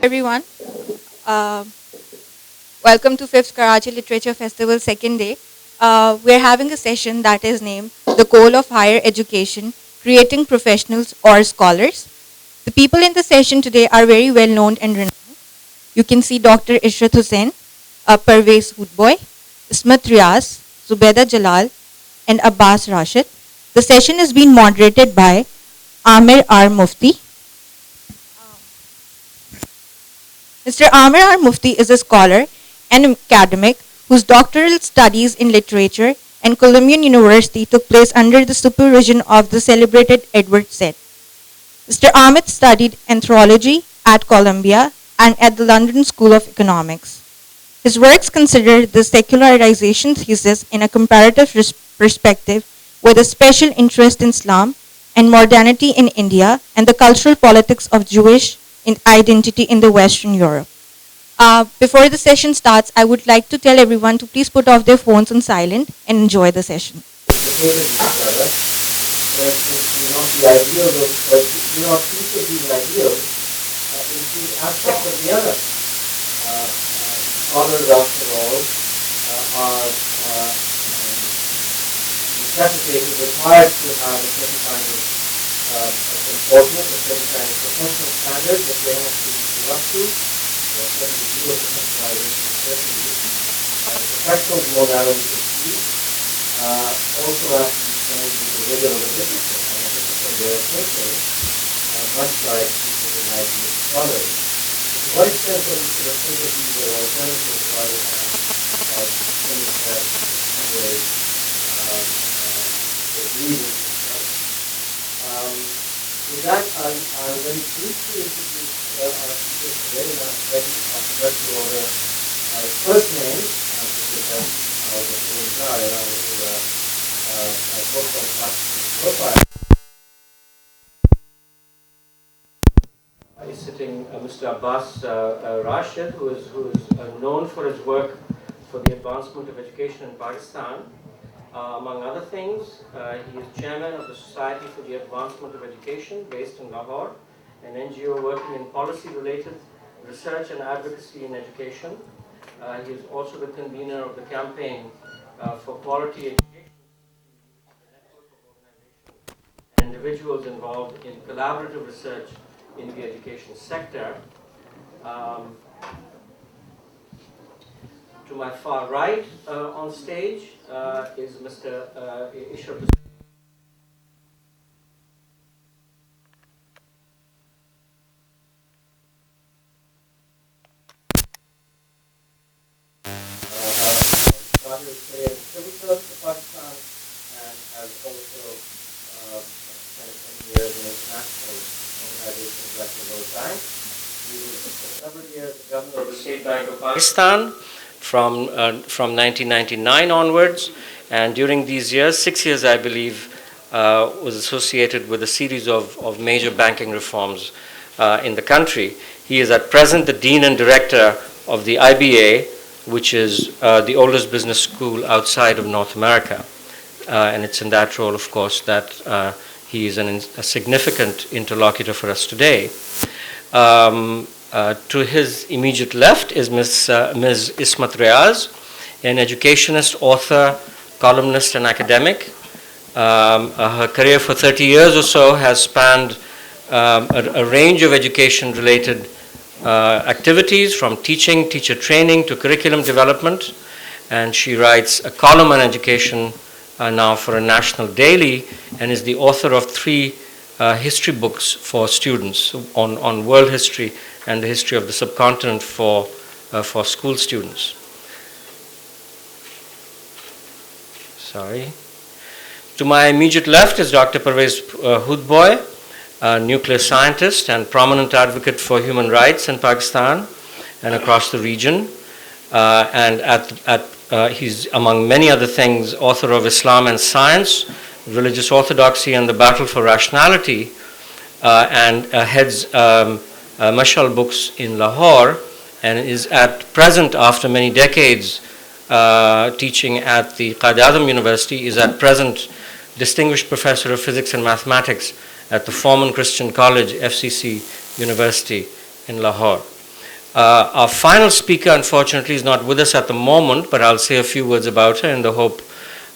Everyone. Uh, Welcome to 5th Karachi Literature Festival second day. We're having a session that is named The Goal of Higher Education, Creating Professionals or Scholars. The people in the session today are very well known and renowned. You can see Dr. Ishrat Husain, Pervez Hoodbhoy, Ismat Riaz, Zobaida Jalal, and Abbas Rashid. The session is being moderated by Aamir R. Mufti. Mr. Aamir R. Mufti is a scholar and academic whose doctoral studies in literature and Columbia University took place under the supervision of the celebrated Edward Said. Mr. Aamir studied anthropology at Columbia and at the London School of Economics. His works consider the secularization thesis in a comparative perspective with a special interest in Islam and modernity in India and the cultural politics of Jewish identity in the Western Europe. Before the session starts, I would like to tell everyone to please put off their phones on silent and enjoy the session. The ideals of each of these ideals include aspects of the other. Scholars, after all, are necessitated, required to have a certain kind of comportment, a certain kind of professional standards that they have to live up to, or a certain degree of professionalization, certainly. Professional modality of speech also have to be trained with the rigor of a discipline, and a discipline way of thinking, much like people who might be scholars. To what extent can we sort of think of these as alternatives rather than as things that operate agree with each other? With that, I'll very briefly introduce our speakers today, and I'm ready to alphabetical order. First name, because that's how the names are, and I will focus on Pakistan's profile. Is sitting Mr. Abbas Rashid, who is known for his work for the advancement of education in Pakistan. Among other things, he is chairman of the Society for the Advancement of Education based in Lahore, an NGO working in policy-related research and advocacy in education. He is also the convener of the campaign for quality education, the network of organizations and individuals involved in collaborative research in the education sector. To my far right on stage is Mr. Ishrat. Started his career in civil service for Pakistan and has also spent many years in international organizations like the World Bank. He was for several years the governor of the State Bank of Pakistan from 1999 onwards, and during these years, 6 years I believe, was associated with a series of major banking reforms in the country. He is at present the Dean and Director of the IBA, which is the oldest business school outside of North America. And it's in that role, of course, that he is a significant interlocutor for us today. To his immediate left is Ms. Ismat Riaz, an educationist, author, columnist, and academic. Her career for 30 years or so has spanned a range of education-related activities, from teaching, teacher training, to curriculum development. And she writes a column on education now for a national daily, and is the author of 3 history books for students on world history and the history of the subcontinent for school students. Sorry. To my immediate left is Dr. Pervez Hoodbhoy, a nuclear scientist and prominent advocate for human rights in Pakistan and across the region. He's, among many other things, author of Islam and Science, Religious Orthodoxy and the Battle for Rationality, and heads Mashal Books in Lahore, and is at present, after many decades teaching at the Qaid-e-Azam University, is at present Distinguished Professor of Physics and Mathematics at the Foreman Christian College, FCC University in Lahore. Our final speaker, unfortunately, is not with us at the moment, but I'll say a few words about her in the hope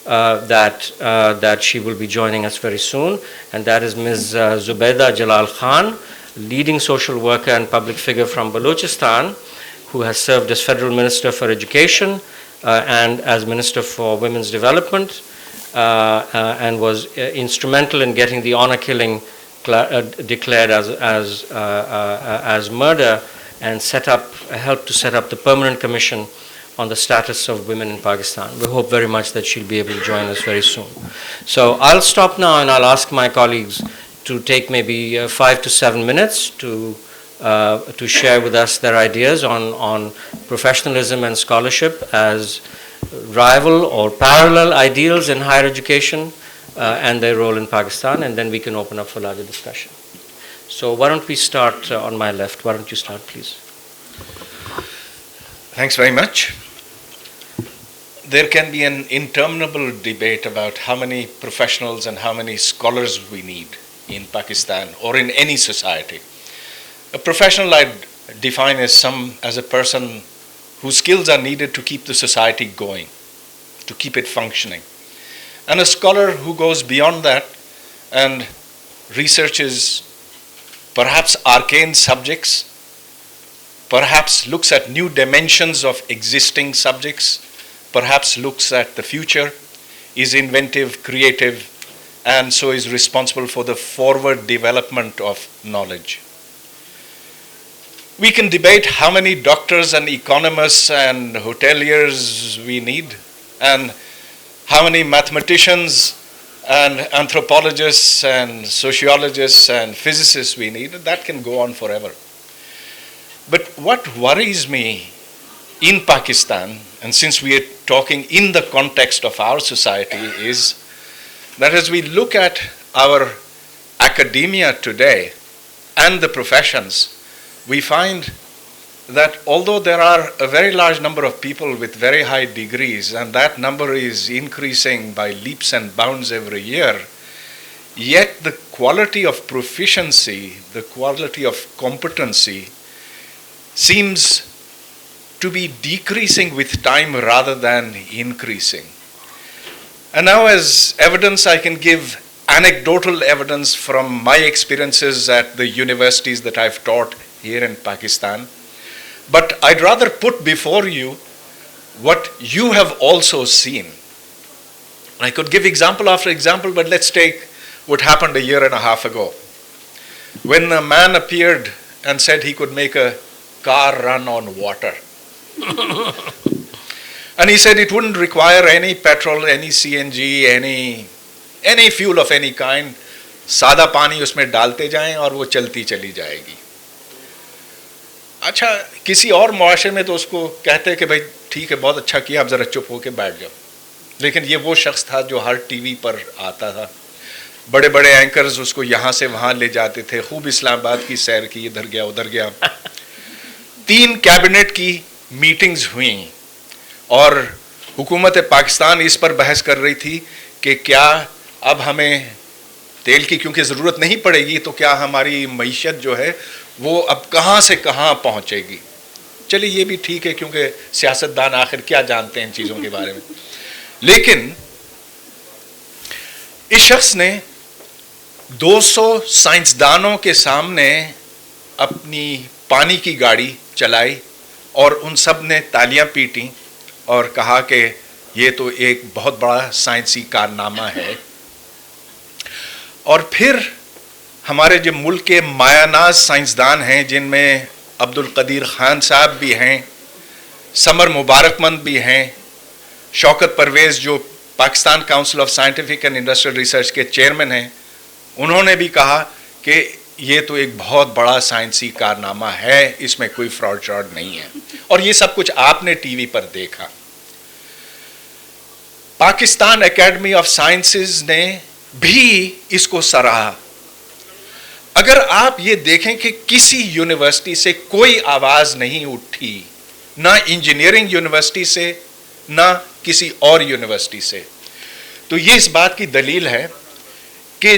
that she will be joining us very soon, and that is Ms. Zobaida Jalal Khan, leading social worker and public figure from Balochistan, who has served as Federal Minister for Education and as Minister for Women's Development, and was instrumental in getting the honor killing declared as murder, and helped to set up the Permanent Commission on the status of women in Pakistan. We hope very much that she'll be able to join us very soon. So I'll stop now and I'll ask my colleagues to take maybe 5 to 7 minutes to share with us their ideas on professionalism and scholarship as rival or parallel ideals in higher education and their role in Pakistan, and then we can open up for larger discussion. So why don't we start on my left? Why don't you start, please? Thanks very much. There can be an interminable debate about how many professionals and how many scholars we need in Pakistan or in any society. A professional I define as a person whose skills are needed to keep the society going, to keep it functioning. And a scholar who goes beyond that and researches perhaps arcane subjects, perhaps looks at new dimensions of existing subjects, perhaps looks at the future, is inventive, creative, and so is responsible for the forward development of knowledge. We can debate how many doctors and economists and hoteliers we need, and how many mathematicians and anthropologists and sociologists and physicists we need. That can go on forever. But what worries me in Pakistan, and since we are talking in the context of our society, is that as we look at our academia today and the professions, we find that although there are a very large number of people with very high degrees, and that number is increasing by leaps and bounds every year, yet the quality of proficiency, the quality of competency seems to be decreasing with time rather than increasing. And now as evidence, I can give anecdotal evidence from my experiences at the universities that I've taught here in Pakistan. But I'd rather put before you what you have also seen. I could give example after example, but let's take what happened a year and a half ago, when a man appeared and said he could make a car run on water. And he said it wouldn't require any petrol, any CNG, any fuel of any kind. सादा पानी उसमें डालते जाएं और वो चलती चली जाएगी. अच्छा, किसी और मुआशरे में तो उसको कहते हैं कि भाई ठीक है, बहुत अच्छा किया, आप ज़रा चुप होके बैठ जाओ. लेकिन ये वो शख्स था जो हर टीवी पर आता था. बड़े बड़े एंकर्स उसको यहाँ से वहाँ ले जाते थे, खूब इस्लामाबाद की सैर की, इधर गया उधर गया. 3 कैबिनेट की मीटिंग्स हुई और हुकूमत पाकिस्तान इस पर बहस कर रही थी कि क्या अब हमें तेल की क्योंकि ज़रूरत नहीं पड़ेगी, तो क्या हमारी मईशत जो है वो अब कहाँ से कहाँ पहुँचेगी. चलिए ये भी ठीक है, क्योंकि सियासतदान आखिर क्या जानते हैं इन चीज़ों के बारे में. लेकिन इस शख्स ने 200 साइंसदानों के सामने अपनी पानी की गाड़ी चलाई और उन सब ने तालियां पीटी और कहा कि ये तो एक बहुत बड़ा साइंसी कारनामा है. और फिर हमारे जो मुल्क के मायानाज साइंसदान हैं, जिनमें अब्दुल कदीर खान साहब भी हैं, समर मुबारकमंद भी हैं, शौकत परवेज़ जो Pakistan council of scientific and industrial research के चेयरमैन हैं, उन्होंने भी कहा कि ये तो एक बहुत बड़ा साइंसी कारनामा है, इसमें कोई फ्रॉड श्रॉड नहीं है. और ये सब कुछ आपने टीवी पर देखा. पाकिस्तान एकेडमी ऑफ साइंसेज ने भी इसको सराहा. अगर आप ये देखें कि किसी यूनिवर्सिटी से कोई आवाज नहीं उठी, ना इंजीनियरिंग यूनिवर्सिटी से, ना किसी और यूनिवर्सिटी से, तो ये इस बात की दलील है कि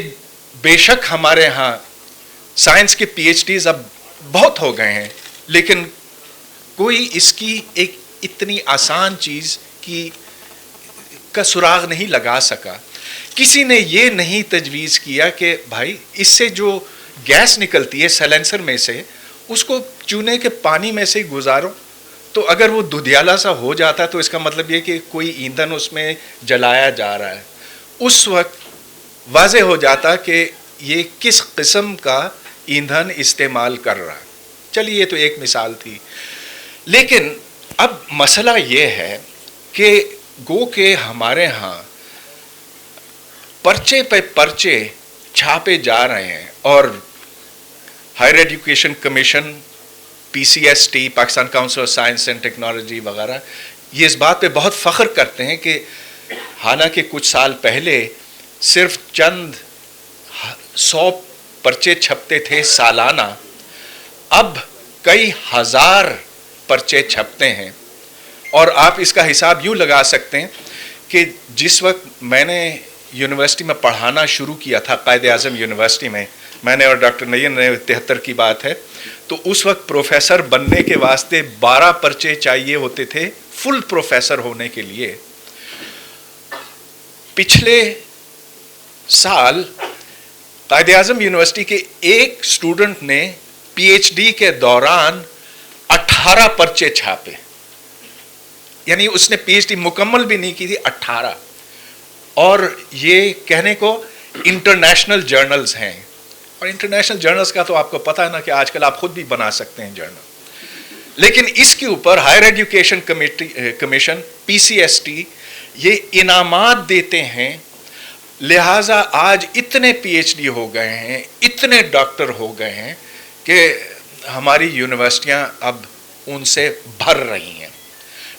बेशक हमारे यहाँ साइंस के पीएचडीज अब बहुत हो गए हैं, लेकिन کوئی اس کی ایک اتنی آسان چیز کی کا سراغ نہیں لگا سکا. کسی نے یہ نہیں تجویز کیا کہ بھائی اس سے جو گیس نکلتی ہے سیلنسر میں سے اس کو چونے کے پانی میں سے گزارو, تو اگر وہ دھندلا سا ہو جاتا تو اس کا مطلب یہ کہ کوئی ایندھن اس میں جلایا جا رہا ہے. اس وقت واضح ہو جاتا کہ یہ کس قسم کا ایندھن استعمال کر رہا ہے. چلیے یہ تو ایک مثال تھی. لیکن اب مسئلہ یہ ہے کہ گو کہ ہمارے ہاں پرچے پہ پرچے چھاپے جا رہے ہیں, اور higher education commission, P C S T, Pakistan council of science and technology وغیرہ یہ اس بات پہ بہت فخر کرتے ہیں کہ حالانکہ کچھ سال پہلے صرف چند 100 پرچے چھپتے تھے سالانہ, اب کئی ہزار پرچے چھپتے ہیں. اور آپ اس کا حساب یوں لگا سکتے ہیں کہ جس وقت میں نے یونیورسٹی میں پڑھانا شروع کیا تھا, قائد اعظم یونیورسٹی میں نے اور ڈاکٹر نیر نے 73 کی بات ہے, تو اس وقت پروفیسر بننے کے واسطے 12 پرچے چاہیے ہوتے تھے فل پروفیسر ہونے کے لیے. پچھلے سال قائد اعظم یونیورسٹی کے ایک اسٹوڈنٹ نے پی ایچ ڈی کے دوران 18 پرچے چھاپے, یعنی اس نے پی ایچ ڈی مکمل بھی نہیں کی تھی, 18. اور یہ کہنے کو انٹرنیشنل جرنلز ہیں, اور انٹرنیشنل جرنلز کا تو آپ کو پتہ ہے نا کہ آج کل آپ خود بھی بنا سکتے ہیں جرنل. لیکن اس کے اوپر higher education commission P C S T یہ انعامات دیتے ہیں. لہٰذا آج اتنے پی ایچ ڈی ہو گئے ہیں, اتنے ڈاکٹر ہو گئے ہیں کہ ہماری یونیورسٹیاں اب ان سے بھر رہی ہیں.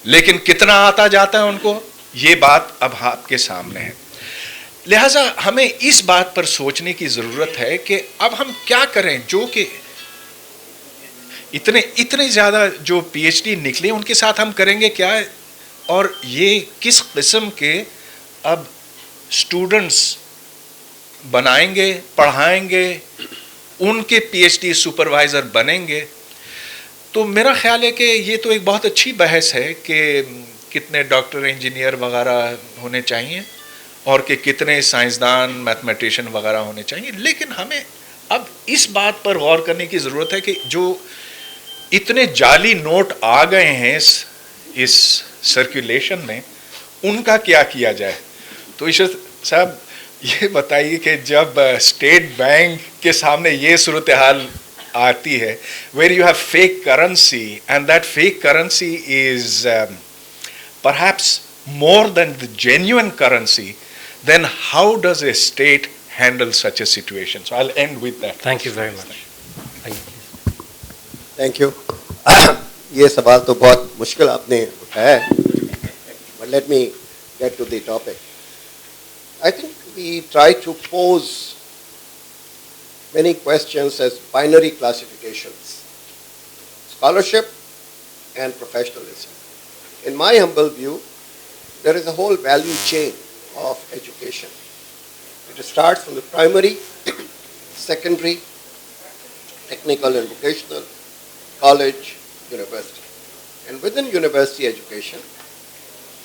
لیکن کتنا آتا جاتا ہے ان کو, یہ بات اب آپ کے سامنے ہے. لہٰذا ہمیں اس بات پر سوچنے کی ضرورت ہے کہ اب ہم کیا کریں, جو کہ اتنے زیادہ جو پی ایچ ڈی نکلے ان کے ساتھ ہم کریں گے کیا, اور یہ کس قسم کے اب اسٹوڈنٹس بنائیں گے, پڑھائیں گے, ان کے پی ایچ ڈی سپروائزر بنیں گے. تو میرا خیال ہے کہ یہ تو ایک بہت اچھی بحث ہے کہ کتنے ڈاکٹر, انجینئر وغیرہ ہونے چاہیے, اور کہ کتنے سائنسدان, میتھمیٹیشین وغیرہ ہونے چاہیے. لیکن ہمیں اب اس بات پر غور کرنے کی ضرورت ہے کہ جو اتنے جعلی نوٹ آ گئے ہیں اس سرکولیشن میں, ان کا کیا کیا جائے. تو عشرت صاحب یہ بتائیے کہ جب اسٹیٹ بینک کے سامنے یہ صورتحال آتی ہے, where you have fake currency and that fake currency is perhaps more than the genuine currency, then how does a state handle such a situation? So I'll end with that. Thank you very much. Thank you. یہ سوال تو بہت مشکل آپ نے اٹھایا ہے, but let me get to the topic. I think we try to pose many questions as binary classifications: scholarship and professionalism. In my humble view, there is a whole value chain of education. It starts from the primary, secondary, technical and vocational, college, university. And within university education,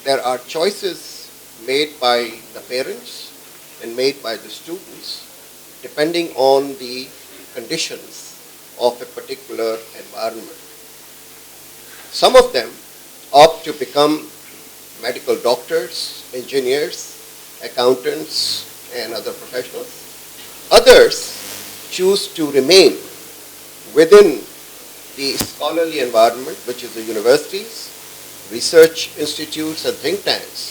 there are choices made by the parents and made by the students depending on the conditions of a particular environment. Some of them opt to become medical doctors, engineers, accountants, and other professionals. Others choose to remain within the scholarly environment, which is the universities, research institutes, and think tanks,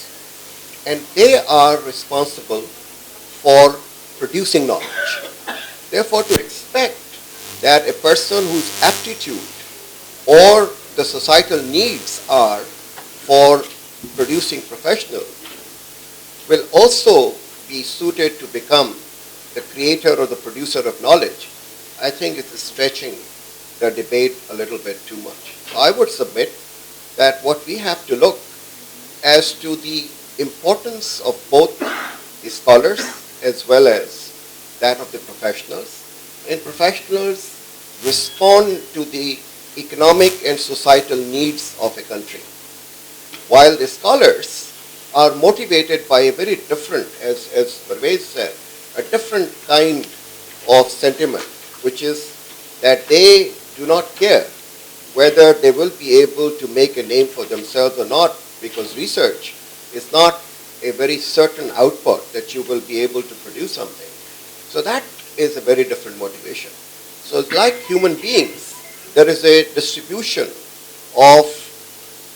and they are responsible for producing knowledge. Therefore, to expect that a person whose aptitude or the societal needs are for producing professionals will also be suited to become the creator or the producer of knowledge, I think it's stretching the debate a little bit too much. So I would submit that what we have to look as to the importance of both the scholars as well as that of the professionals, and professionals respond to the economic and societal needs of a country. While the scholars are motivated by a very different, as Pervez said, a different kind of sentiment, which is that they do not care whether they will be able to make a name for themselves or not, because research is not a very certain output that you will be able to produce something. So that is a very different motivation. So it's like human beings, there is a distribution of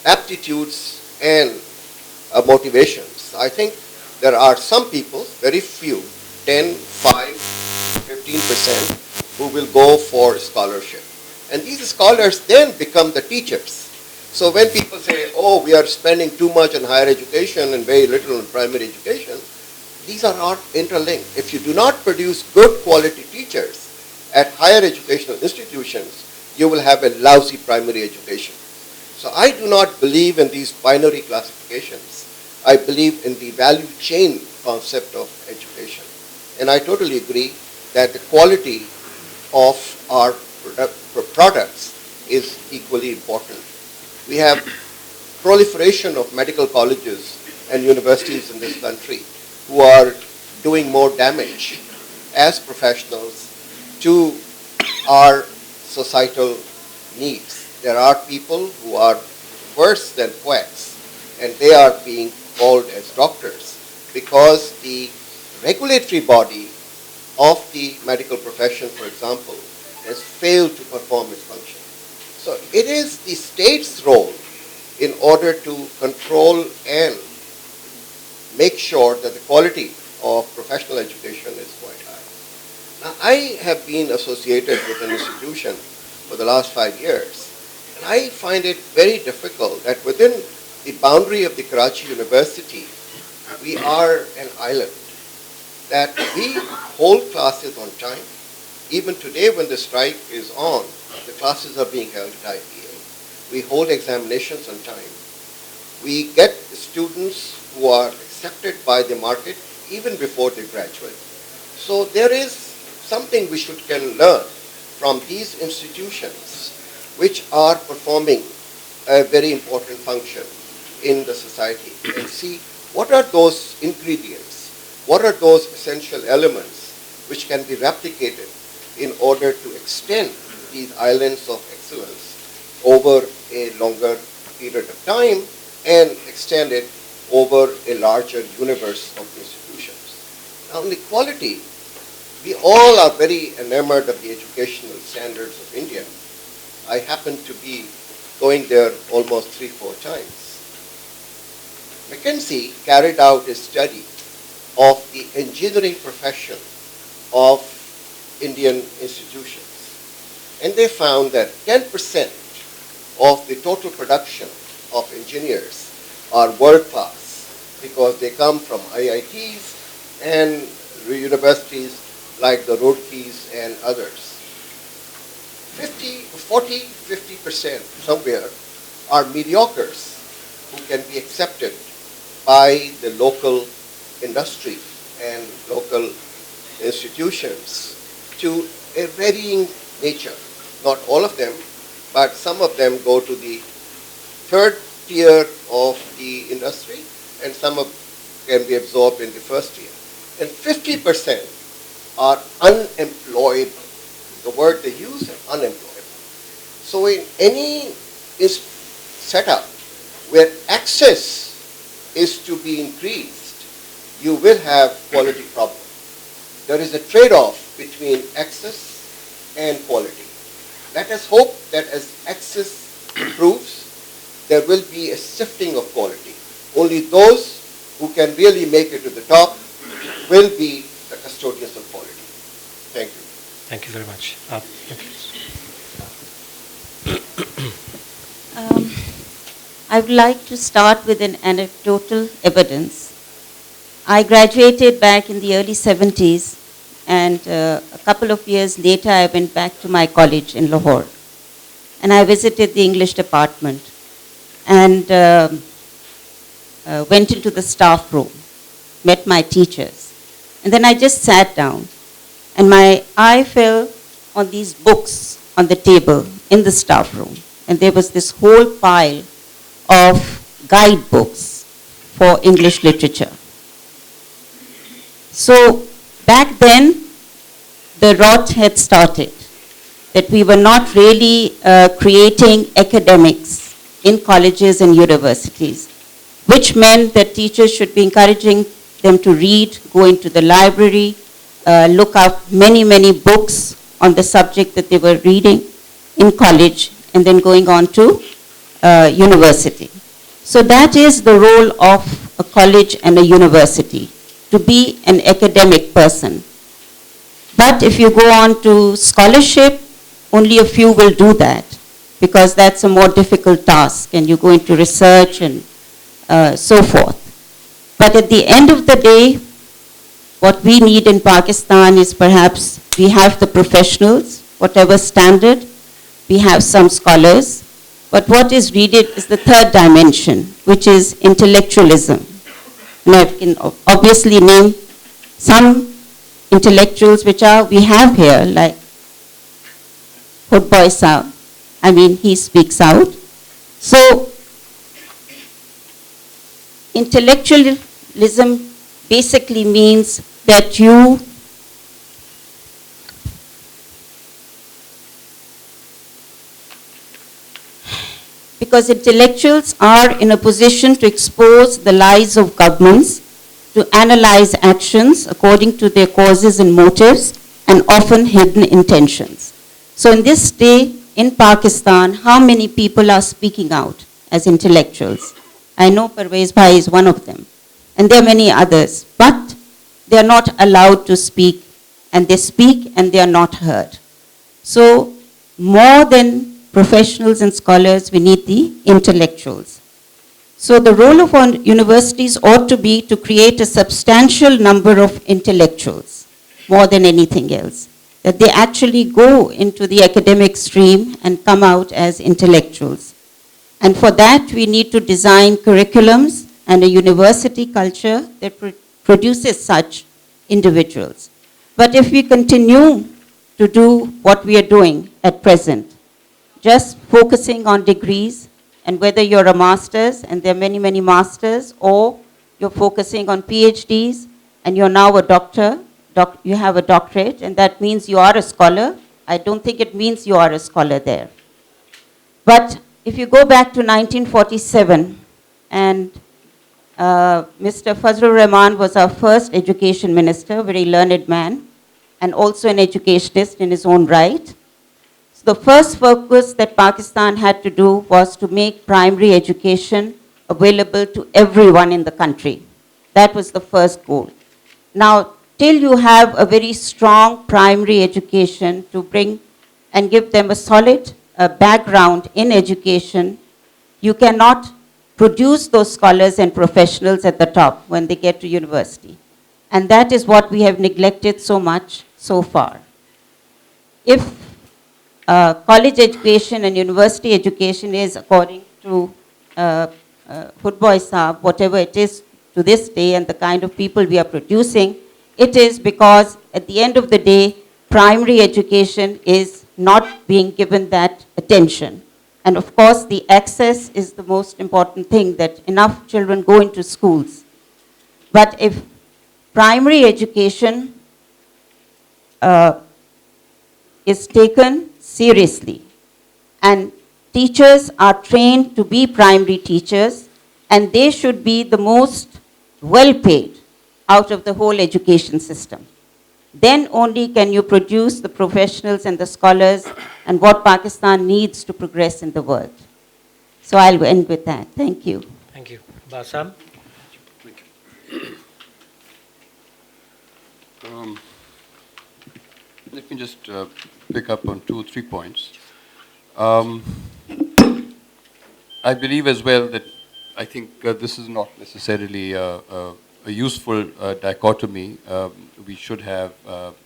aptitudes and motivations. I think there are some people, very few, 10, 5, 15%, who will go for scholarship. And these scholars then become the teachers. So when people say, oh, we are spending too much on higher education and very little on primary education, these are not interlinked. If you do not produce good quality teachers at higher educational institutions, you will have a lousy primary education. So I do not believe in these binary classifications. I believe in the value chain concept of education. And I totally agree that the quality of our products is equally important. We have proliferation of medical colleges and universities in this country who are doing more damage as professionals to our societal needs. There are people who are worse than poets, and they are being called as doctors because the regulatory body of the medical profession, for example, has failed to perform its function. So it is the state's role in order to control and make sure that the quality of professional education is quite high. Now, I have been associated with an institution for the last 5 years, and I find it very difficult that within the boundary of the Karachi University, we are an island, that we hold classes on time. Even today when the strike is on, the classes are being held at IPA. We hold examinations on time. We get students who are accepted by the market even before they graduate. So there is something we can learn from these institutions which are performing a very important function in the society, and see what are those ingredients, what are those essential elements which can be replicated in order to extend these islands of excellence over a longer period of time and extend it over a larger universe of institutions. Now, in equality, we all are very enamored of the educational standards of India. I happen to be going there almost 3-4 times. McKinsey carried out a study of the engineering profession of Indian institutions. And they found that 10% of the total production of engineers are world class because they come from IITs and universities like the Roorkees and others. 50% somewhere are mediocres who can be accepted by the local industry and local institutions to a varying nature. Not all of them, but some of them go to the third tier of the industry, and some can be absorbed in the first tier. And 50% are unemployable. The word they use is unemployable. So in any setup where access is to be increased, you will have quality problems. There is a trade-off between access and quality. Let us hope that as access improves, there will be a shifting of quality. Only those who can really make it to the top will be the custodians of quality. Thank you. Thank you very much. I would like to start with an anecdotal evidence. I graduated back in the early 70s, and a couple of years later I went back to my college in Lahore. And I visited the English department and went into the staff room, met my teachers. And then I just sat down, and my eye fell on these books on the table in the staff room, and there was this whole pile of guidebooks for English literature. So back then, the rot had started, that we were not really creating academics in colleges and universities, which meant that teachers should be encouraging them to read, go into the library, look up many, many books on the subject that they were reading in college, and then going on to university. So that is the role of a college and a university, to be an academic person. But if you go on to scholarship, only a few will do that, because that's a more difficult task, and you go into research and so forth. But at the end of the day, what we need in Pakistan is perhaps we have the professionals, whatever standard, we have some scholars, but what is needed is the third dimension, which is intellectualism. And I can obviously name some intellectuals which we have here, like Hoodbhoy Sahab. I mean, he speaks out. So, intellectualism basically means that you because intellectuals are in a position to expose the lies of governments, to analyze actions according to their causes and motives, and often hidden intentions. So in this day in Pakistan, how many people are speaking out as intellectuals? I know Pervez Bhai is one of them, and there are many others, but they are not allowed to speak, and they speak and they are not heard. So more than professionals and scholars, we need the intellectuals. So the role of our universities ought to be to create a substantial number of intellectuals, more than anything else, that they actually go into the academic stream and come out as intellectuals. And for that, we need to design curriculums and a university culture that produces such individuals. But if we continue to do what we are doing at present, just focusing on degrees, and whether you're a master's, and there are many, many masters, or you're focusing on PhDs, and you're now a doctor, you have a doctorate, and that means you are a scholar. I don't think it means you are a scholar there. But if you go back to 1947, and Mr. Fazlur Rahman was our first education minister, very learned man, and also an educationist in his own right. So the first focus that Pakistan had to do was to make primary education available to everyone in the country. That was the first goal. Now, till you have a very strong primary education to bring and give them a solid background in education, you cannot produce those scholars and professionals at the top when they get to university. And that is what we have neglected so much so far. If college education and university education is, according to Hoodbhoy Sahab, whatever it is to this day and the kind of people we are producing, it is because at the end of the day, primary education is not being given that attention. And of course, the access is the most important thing, that enough children go into schools. But if primary education is taken seriously, and teachers are trained to be primary teachers, and they should be the most well paid out of the whole education system, then only can you produce the professionals and the scholars and what Pakistan needs to progress in the world. So I'll end with that. Thank you. Thank you. Basam? Let me just pick up on 2 or 3 points. I believe as well that I think this is not necessarily a useful dichotomy. We should have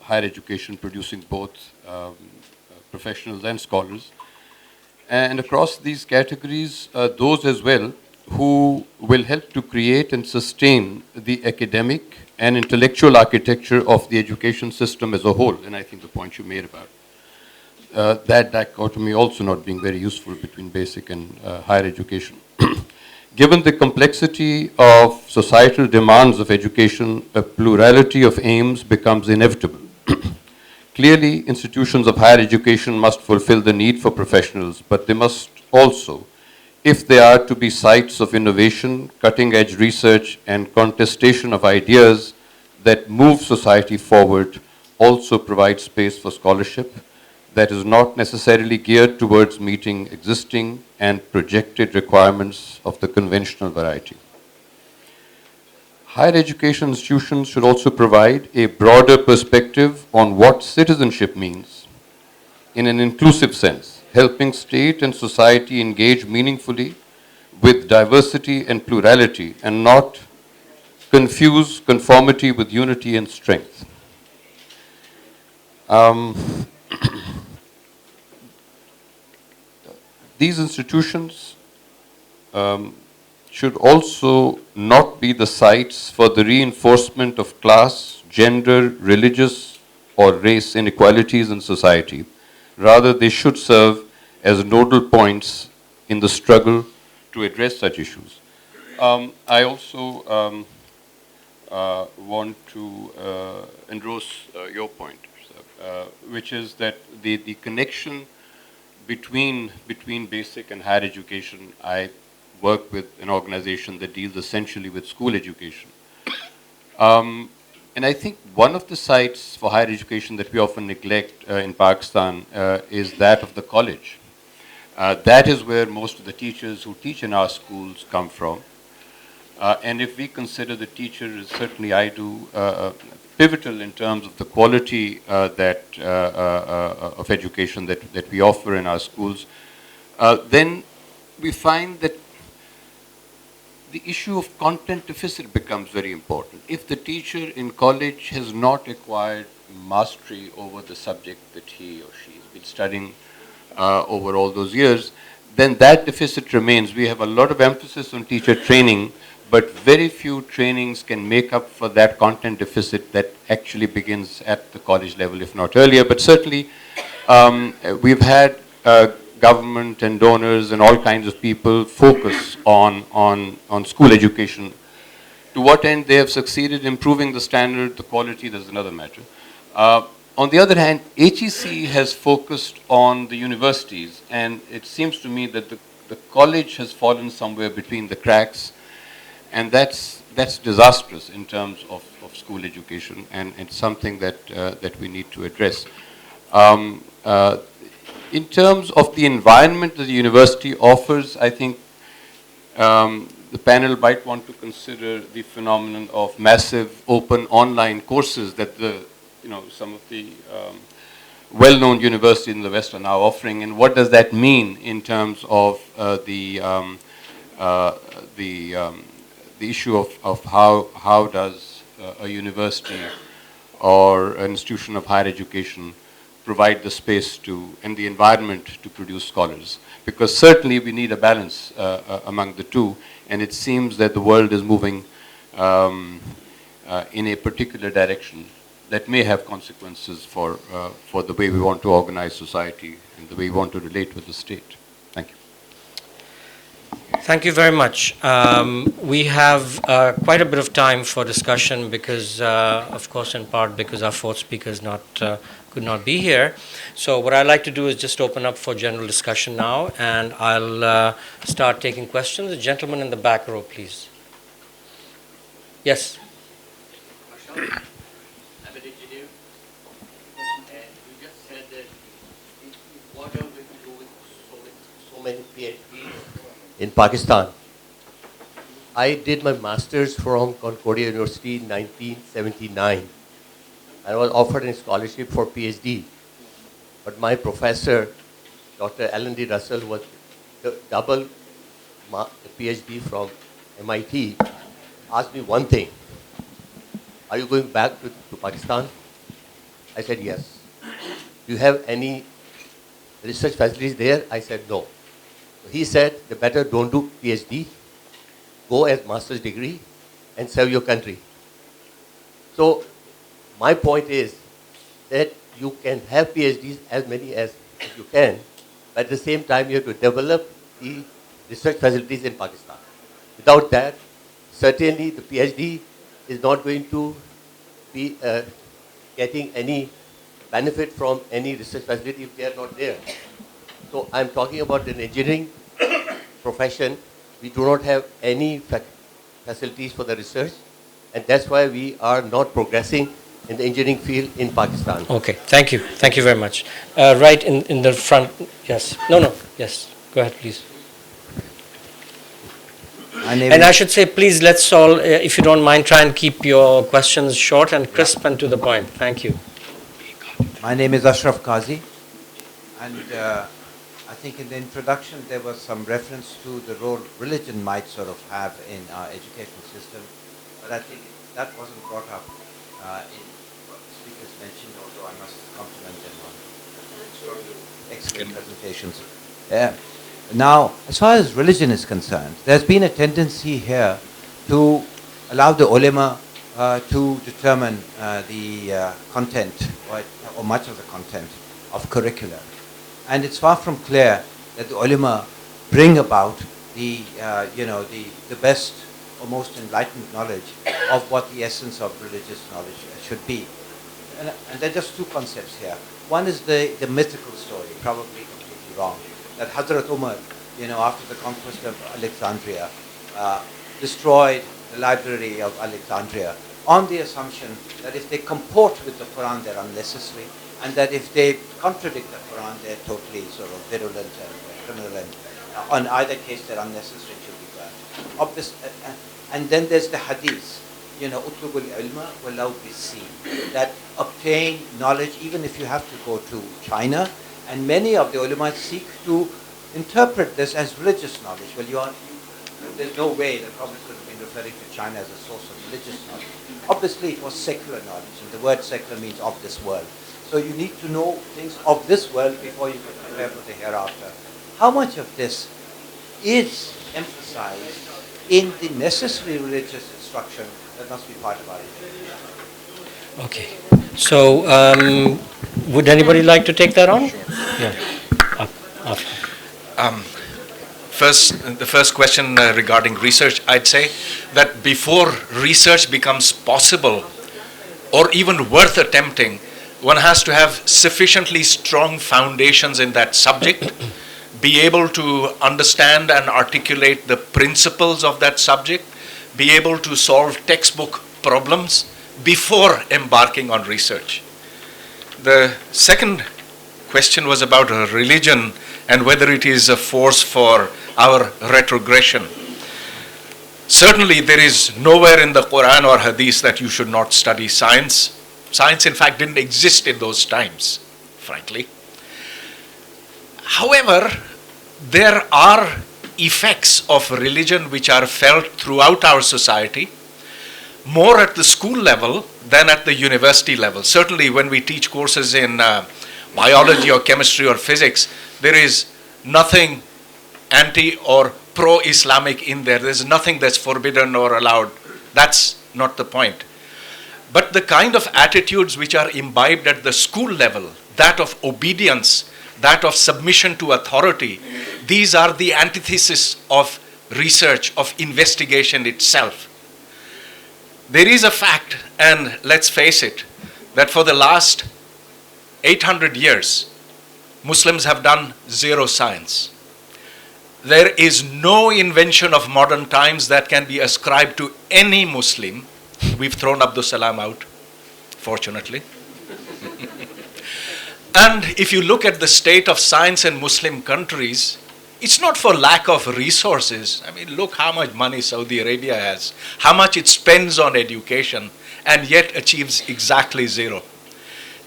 higher education producing both professionals and scholars. And across these categories, those as well who will help to create and sustain the academic and intellectual architecture of the education system as a whole, and I think the point you made about. that dichotomy also not being very useful between basic and higher education. Given the complexity of societal demands of education, a plurality of aims becomes inevitable. Clearly, institutions of higher education must fulfill the need for professionals, but they must also, if they are to be sites of innovation, cutting-edge research, and contestation of ideas that move society forward, also provide space for scholarship that is not necessarily geared towards meeting existing and projected requirements of the conventional variety. Higher education institutions should also provide a broader perspective on what citizenship means in an inclusive sense, helping state and society engage meaningfully with diversity and plurality and not confuse conformity with unity and strength. These institutions should also not be the sites for the reinforcement of class, gender, religious, or race inequalities in society. Rather, they should serve as nodal points in the struggle to address such issues. I also want to endorse your point, which is that the connection between basic and higher education, I work with an organization that deals essentially with school education. And I think one of the sites for higher education that we often neglect in Pakistan is that of the college. That is where most of the teachers who teach in our schools come from. And if we consider the teacher, certainly I do, pivotal in terms of the quality of education that we offer in our schools, then we find that the issue of content deficit becomes very important. If the teacher in college has not acquired mastery over the subject that he or she has been studying over all those years, then that deficit remains. We have a lot of emphasis on teacher training, but very few trainings can make up for that content deficit that actually begins at the college level, if not earlier. But certainly, we've had government and donors and all kinds of people focus on school education. To what end they have succeeded improving the standard, the quality, that's another matter. On the other hand, HEC has focused on the universities, and it seems to me that the college has fallen somewhere between the cracks, and that's disastrous in terms of school education, and it's something that we need to address. In terms of the environment that the university offers, I think the panel might want to consider the phenomenon of massive open online courses that some of the well-known universities in the West are now offering, and what does that mean in terms of the issue of how does a university or an institution of higher education provide the space and the environment to produce scholars. Because certainly we need a balance among the two, and it seems that the world is moving in a particular direction that may have consequences for the way we want to organize society and the way we want to relate with the state. Thank you. Thank you very much. We have quite a bit of time for discussion because, of course, in part because our fourth speaker is could not be here. So what I'd like to do is just open up for general discussion now, and I'll start taking questions. The gentleman in the back row, please. Yes. I'm an engineer, and you just said that what are we going to do with so many PhDs in Pakistan? I did my master's from Concordia University in 1979. I was offered a scholarship for PhD, but my professor, Dr. Alan D. Russell, who was double PhD from MIT, asked me one thing: are you going back to Pakistan? I said yes. Do you have any research facilities there? I said no. He said, the better don't do PhD, go as master's degree and serve your country. So my point is that you can have PhDs as many as as you can, but at the same time you have to develop the research facilities in Pakistan. Without that, certainly the PhD is not going to be getting any benefit from any research facility if they are not there. So I'm talking about an engineering profession. We do not have any facilities for the research, and that's why we are not progressing in the engineering field in Pakistan. Okay, thank you. Thank you very much. Right in the front, yes. No, yes. Go ahead, please. And I should say, please, let's all, if you don't mind, try and keep your questions short and crisp and to the point. Thank you. My name is Ashraf Qazi, and I think in the introduction there was some reference to the role religion might sort of have in our educational system, but I think that wasn't brought up in what the speakers mentioned, although I must compliment them on excellent presentations. Now, as far as religion is concerned, there's been a tendency here to allow the ulema to determine the content or much of the content of curricula. And it's far from clear that the ulama bring about the best or most enlightened knowledge of what the essence of religious knowledge should be. And there are just two concepts here. One is the mythical story, probably completely wrong, that Hazrat Umar, after the conquest of Alexandria, destroyed the library of Alexandria on the assumption that if they comport with the Quran, they're unnecessary, and that if they contradict the Quran, they're totally sort of virulent and criminal, and on either case, they're unnecessary, should be burned. And then there's the hadith, utlubul ilma walau bisin, that obtain knowledge even if you have to go to China, and many of the ulama seek to interpret this as religious knowledge. Well, there's no way the Prophet could have been referring to China as a source of religious knowledge. Obviously, it was secular knowledge, and the word secular means of this world. So you need to know things of this world before you can prepare for the hereafter. How much of this is emphasized in the necessary religious instruction that must be part of our education? Okay. So, would anybody like to take that on? Sure. Yeah. The first question regarding research, I'd say that before research becomes possible or even worth attempting, one has to have sufficiently strong foundations in that subject, be able to understand and articulate the principles of that subject, be able to solve textbook problems before embarking on research. The second question was about religion and whether it is a force for our retrogression. Certainly there is nowhere in the Quran or Hadith that you should not study science. Science, in fact, didn't exist in those times, frankly. However, there are effects of religion which are felt throughout our society, more at the school level than at the university level. Certainly when we teach courses in biology or chemistry or physics, there is nothing anti or pro-Islamic in there. There's nothing that's forbidden or allowed. That's not the point. But the kind of attitudes which are imbibed at the school level, that of obedience, that of submission to authority, these are the antithesis of research, of investigation itself. There is a fact, and let's face it, that for the last 800 years, Muslims have done zero science. There is no invention of modern times that can be ascribed to any Muslim. We've thrown Abdus Salam out, fortunately. And if you look at the state of science in Muslim countries, it's not for lack of resources. I mean, look how much money Saudi Arabia has, how much it spends on education, and yet achieves exactly zero.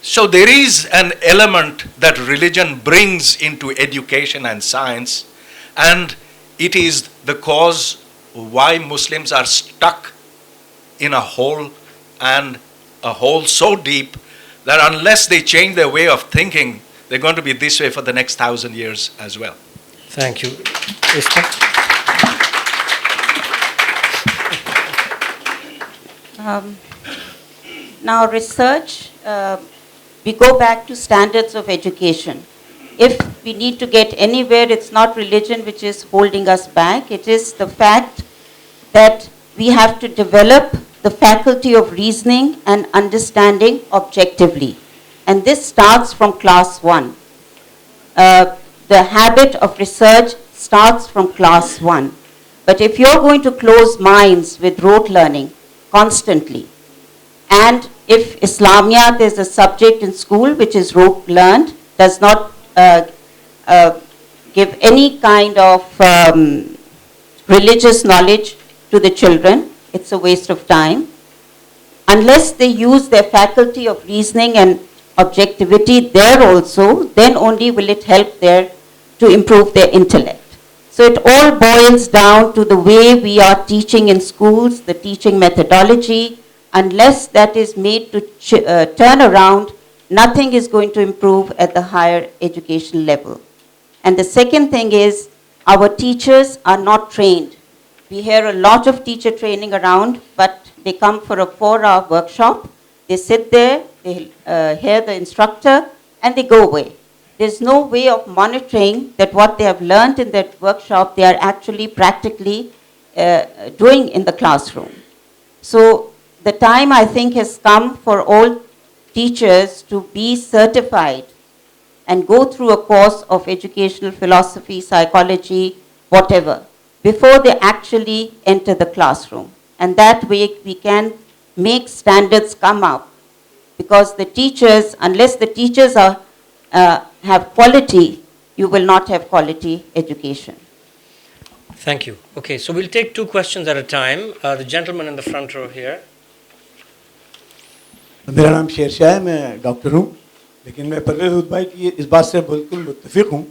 So there is an element that religion brings into education and science, and it is the cause why Muslims are stuck in a hole, and a hole so deep that unless they change their way of thinking, they're going to be this way for the next 1,000 years as well. Thank you. Ishrat? Now research, we go back to standards of education. if we need to get anywhere, it's not religion which is holding us back. It is the fact that we have to develop the faculty of reasoning and understanding objectively. And this starts from class 1. The habit of research starts from class 1. But if you're going to close minds with rote learning constantly, and if Islamiyat is a subject in school which is rote learned, does not give any kind of religious knowledge to the children, it's a waste of time. Unless they use their faculty of reasoning and objectivity there also, then only will it help there to improve their intellect. So it all boils down to the way we are teaching in schools, the teaching methodology. Unless that is made to turn around, nothing is going to improve at the higher education level. And the second thing is, our teachers are not trained. We hear a lot of teacher training around, but they come for a 4-hour workshop. They sit there, they hear the instructor, and they go away. There's no way of monitoring that what they have learned in that workshop, they are actually practically doing in the classroom. So the time, I think, has come for all teachers to be certified and go through a course of educational philosophy, psychology, whatever, before they actually enter the classroom. And that way we can make standards come up, because the teachers, unless the teachers have quality, you will not have quality education. Thank you. Okay, so we'll take 2 questions at a time. The gentleman in the front row here. मेरा नाम शेरशाह है, मैं doctor हूँ, लेकिन मैं परवेज़ हुडभाई की इस बात से बिल्कुल मुत्तफिक हूँ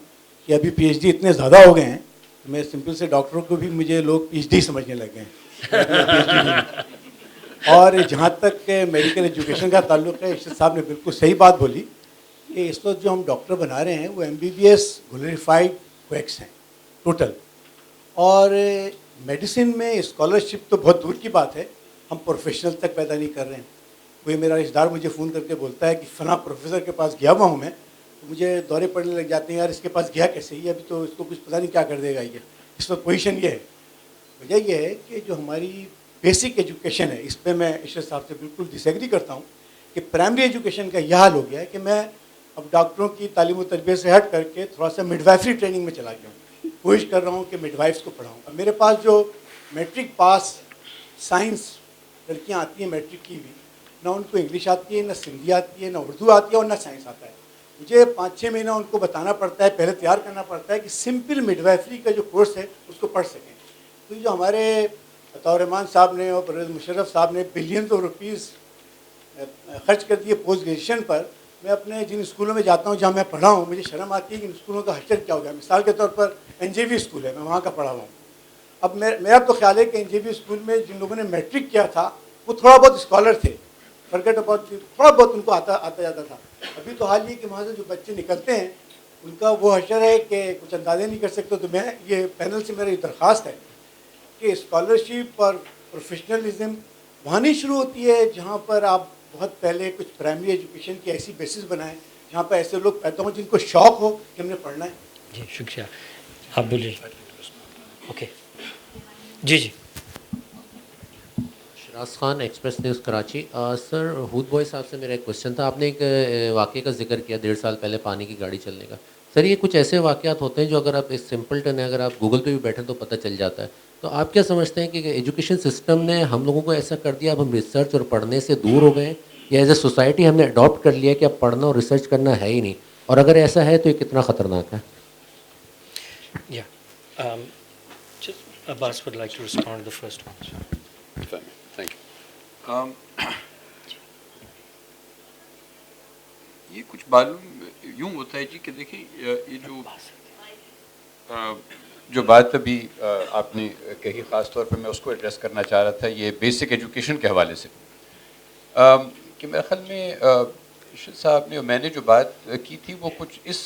कि अभी पीएचडी इतने ज़्यादा हो गए हैं कि मैं सिंपल से डॉक्टरों को भी मुझे लोग पीएचडी समझने लग गए हैं। और जहाँ तक मेडिकल एजुकेशन का ताल्लुक़ है, इशरत साहब ने बिल्कुल सही बात बोली कि इस वक्त जो हम डॉक्टर बना रहे हैं वो एमबीबीएस ग्लोरीफाइड क्वैक्स हैं टोटल। और मेडिसिन में स्कॉलरशिप तो बहुत दूर की बात है, हम प्रोफेशनल तक पैदा नहीं कर रहे हैं। कोई मेरा रिश्तेदार मुझे फ़ोन करके बोलता है कि फ़लाँ प्रोफेसर के पास गया हुआ हूँ मैं, तो मुझे दौरे पड़ने लग जाते हैं, यार इसके पास गया कैसे, ये अभी तो इसको कुछ पता नहीं क्या कर देगा ये, इस वक्त पोजीशन ये है। वजह ये है कि जो हमारी बेसिक एजुकेशन है, इस पर मैं इशरत साहब से बिल्कुल डिसएग्री करता हूँ कि प्राइमरी एजुकेशन का यह हाल हो गया है कि मैं अब डॉक्टरों की तालीम व तरबियत से हट करके थोड़ा सा मिडवाइफरी ट्रेनिंग में चला गया हूँ, कोशिश कर रहा हूँ कि मिडवाइफ्स को पढ़ाऊँ। अब मेरे पास जो मैट्रिक पास साइंस लड़कियाँ आती हैं मैट्रिक की भी, ना उनको इंग्लिश आती है, ना सिंधी आती है, ना उर्दू आती है और ना साइंस आता है। मुझे 5-6 महीना उनको बताना पड़ता है, पहले तैयार करना पड़ता है कि सिंपल मिडवाइफरी का जो कोर्स है उसको पढ़ सकें। तो जो हमारे अताउर रहमान साहब ने और परवेज़ मुशर्रफ साहब ने बिलियन ऑफ रुपीज़ खर्च कर दिए पोस्ट ग्रेजुएशन पर, मैं अपने जिन स्कूलों में जाता हूँ जहाँ मैं पढ़ा हूँ, मुझे शर्म आती है कि इन स्कूलों का हशर क्या हो गया। मिसाल के तौर पर एनजेवी स्कूल है, मैं वहाँ का पढ़ा हुआ हूँ। अब मेरा तो ख्याल है कि एनजेवी स्कूल में जिन लोगों ने मैट्रिक किया था वो थोड़ा बहुत स्कॉलर थे, फॉरगेट अबाउट, थोड़ा बहुत उनको आता जाता था। अभी तो हाल ये कि वहाँ से जो बच्चे निकलते हैं उनका वो हशर है कि कुछ अंदाज़े नहीं कर सकते। तो मैं ये पैनल से मेरी दरख्वास्त है कि स्कॉलरशिप और प्रोफेशनलिज्म वहाँ नहीं शुरू होती है जहाँ पर आप बहुत पहले कुछ प्राइमरी एजुकेशन की ऐसी बेसिस बनाएं जहाँ पर ऐसे लोग पैदा हों जिनको शौक़ हो कि हमने पढ़ना है। जी शुक्रिया, आप बोलिए। ओके जी जी। Raj Khan, express news Karachi. Sir, Hoodbhoy साहब से मेरा एक क्वेश्चन था। आपने एक वाक़े का जिक्र किया 1.5 साल पहले पानी की गाड़ी चलने का। सर, ये कुछ ऐसे वाक़यात होते हैं जो अगर आप इस सिंपल टर्न है, अगर आप गूगल पे भी बैठें तो पता चल जाता है। तो आप क्या समझते हैं कि एजुकेशन सिस्टम ने हम लोगों को ऐसा कर दिया, अब हम रिसर्च और पढ़ने से दूर हो गए, या एज ए सोसाइटी हमने अडॉप्ट कर लिया कि अब पढ़ना और रिसर्च करना है ही नहीं? और अगर ऐसा है तो ये कितना ख़तरनाक है? Abbas would like to respond to the first one. Thank you. ये कुछ मालूम यूँ होता है जी कि देखिए ये जो बात अभी आपने कही, ख़ास तौर पे मैं उसको एड्रेस करना चाह रहा था, ये बेसिक एजुकेशन के हवाले से कि मेरे ख्याल में इशरत साहब ने और मैंने जो बात की थी वो कुछ इस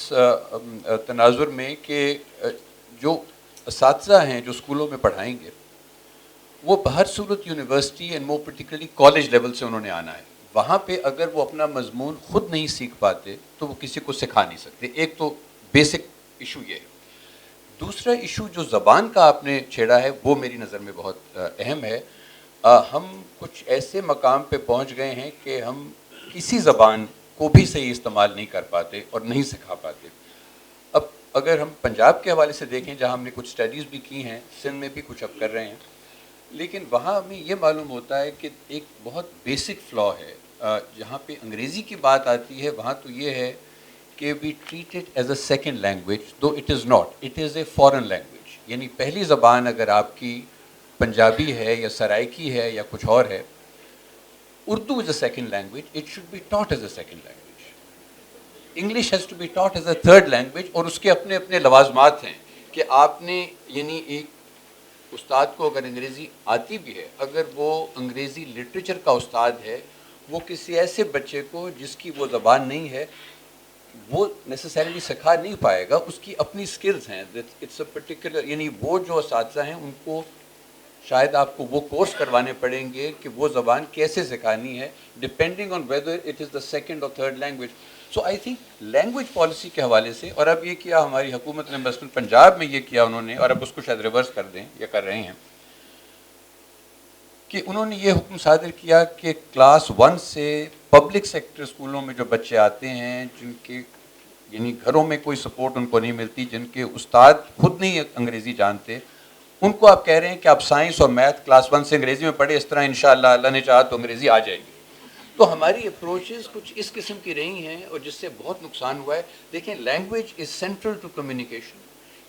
तनाजुर में कि जो असातिज़ा हैं जो स्कूलों में पढ़ाएंगे वो बहर सूरत university and more particularly college level से उन्होंने आना है। वहाँ पे अगर वो अपना मजमून ख़ुद नहीं सीख पाते तो वो किसी को सिखा नहीं सकते। एक तो بیسک ایشو یہ ہے. دوسرا ایشو جو زبان کا آپ نے چھیڑا ہے وہ میری نظر میں بہت اہم ہے. ہم کچھ ایسے مقام پہ پہنچ گئے ہیں کہ ہم کسی زبان کو بھی صحیح استعمال نہیں کر پاتے اور نہیں سکھا پاتے. اب اگر ہم پنجاب کے حوالے سے دیکھیں جہاں ہم نے کچھ اسٹڈیز بھی کی ہیں, سندھ میں بھی کچھ اب کر رہے ہیں, لیکن وہاں ہمیں یہ معلوم ہوتا ہے کہ ایک بہت بیسک فلا ہے. جہاں پہ انگریزی کی بات آتی ہے وہاں تو یہ ہے کہ we treat it as a second language, though it is not, it is a foreign language. یعنی پہلی زبان اگر آپ کی پنجابی ہے یا سرائکی ہے یا کچھ اور ہے, Urdu is a second language, it should be taught as a second language. English has to be taught as a third language, اور اس کے اپنے اپنے لوازمات ہیں کہ آپ نے یعنی ایک استاد کو اگر انگریزی آتی بھی ہے, اگر وہ انگریزی لٹریچر کا استاد ہے, وہ کسی ایسے بچے کو جس کی وہ زبان نہیں ہے وہ نیسسریلی سکھا نہیں پائے گا. اس کی اپنی سکلز ہیں, اٹس اے پرٹیکولر, یعنی وہ جو اساتذہ ہیں ان کو شاید آپ کو وہ کورس کروانے پڑیں گے کہ وہ زبان کیسے سکھانی ہے, depending on whether it is the second اور third language. So I think language policy کے حوالے سے, اور اب یہ کیا ہماری حکومت نے مثلاً پنجاب میں یہ کیا انہوں نے, اور اب اس کو شاید ریورس کر دیں یا کر رہے ہیں, کہ انہوں نے یہ حکم صادر کیا کہ کلاس 1 سے پبلک سیکٹر اسکولوں میں جو بچے آتے ہیں جن کے یعنی گھروں میں کوئی سپورٹ ان کو نہیں ملتی, جن کے استاد خود نہیں انگریزی جانتے, ان کو آپ کہہ رہے ہیں کہ آپ سائنس اور میتھ کلاس 1 سے انگریزی میں پڑھے, اس طرح انشاءاللہ اللہ نے چاہا تو انگریزی آ جائے گی. تو ہماری اپروچز کچھ اس قسم کی رہی ہیں اور جس سے بہت نقصان ہوا ہے. دیکھیں, language is central to communication,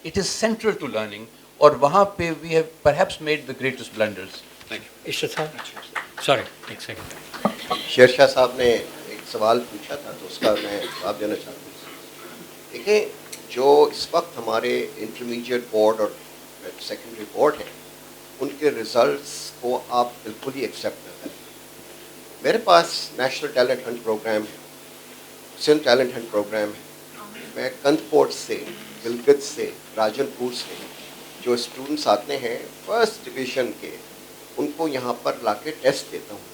it is central to learning, اور وہاں پہ we have perhaps made the greatest blunders. Ishrat صاحب, سوری ایک سیکنڈ. شیر شاہ صاحب نے ایک سوال پوچھا تھا تو اس کا میں جواب دینا چاہتا ہوں. دیکھیں, جو اس وقت ہمارے انٹرمیڈیٹ بورڈ اور سیکنڈری بورڈ ہیں ان کے ریزلٹس کو آپ بالکل ہی ایکسیپٹ نہ کریں. میرے پاس نیشنل ٹیلنٹ ہنٹ پروگرام ہے, سندھ ٹیلنٹ ہنٹ پروگرام ہے. میں کند پورٹ سے, گلگت سے, راجن پور سے جو اسٹوڈنٹس آتے ہیں فرسٹ ڈویژن کے, ان کو یہاں پر لا کے ٹیسٹ دیتا ہوں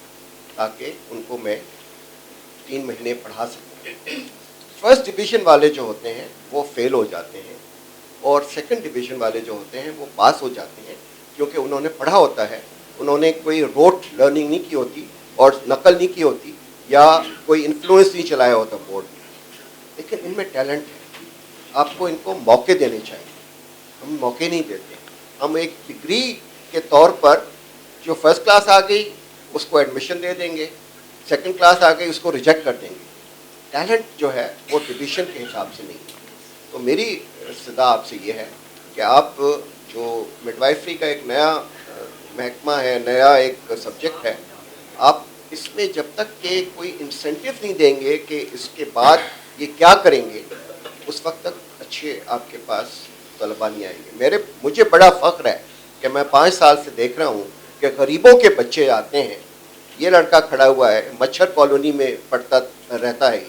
تاکہ ان کو میں 3 مہینے پڑھا سکوں. فرسٹ ڈویژن والے جو ہوتے ہیں وہ فیل ہو جاتے ہیں, اور سیکنڈ ڈویژن والے جو ہوتے ہیں وہ پاس ہو جاتے ہیں, کیونکہ انہوں نے پڑھا ہوتا ہے, انہوں نے کوئی روٹ لرننگ نہیں کی ہوتی اور نقل نہیں کی ہوتی یا کوئی انفلوئنس نہیں چلایا ہوتا بورڈ میں. لیکن ان میں ٹیلنٹ ہے, آپ کو ان کو موقع دینے چاہیے. ہم موقع نہیں دیتے. ہم ایک ڈگری کے طور پر جو فرسٹ کلاس آ گئی اس کو ایڈمیشن دے دیں گے, سیکنڈ کلاس آ گئی اس کو ریجیکٹ کر دیں گے. ٹیلنٹ جو ہے وہ ڈویژن کے حساب سے نہیں. تو میری صدا آپ سے یہ ہے کہ آپ جو مڈ وائفری کا ایک نیا محکمہ ہے, نیا ایک سبجیکٹ ہے, آپ اس میں جب تک کہ کوئی انسینٹیو نہیں دیں گے کہ اس کے بعد یہ کیا کریں گے, اس وقت تک اچھے آپ کے پاس طلباء نہیں آئیں گے. مجھے بڑا فخر ہے کہ میں 5 سال سے دیکھ رہا ہوں کہ غریبوں کے بچے آتے ہیں. یہ لڑکا کھڑا ہوا ہے, مچھر کالونی میں پڑھتا رہتا ہے,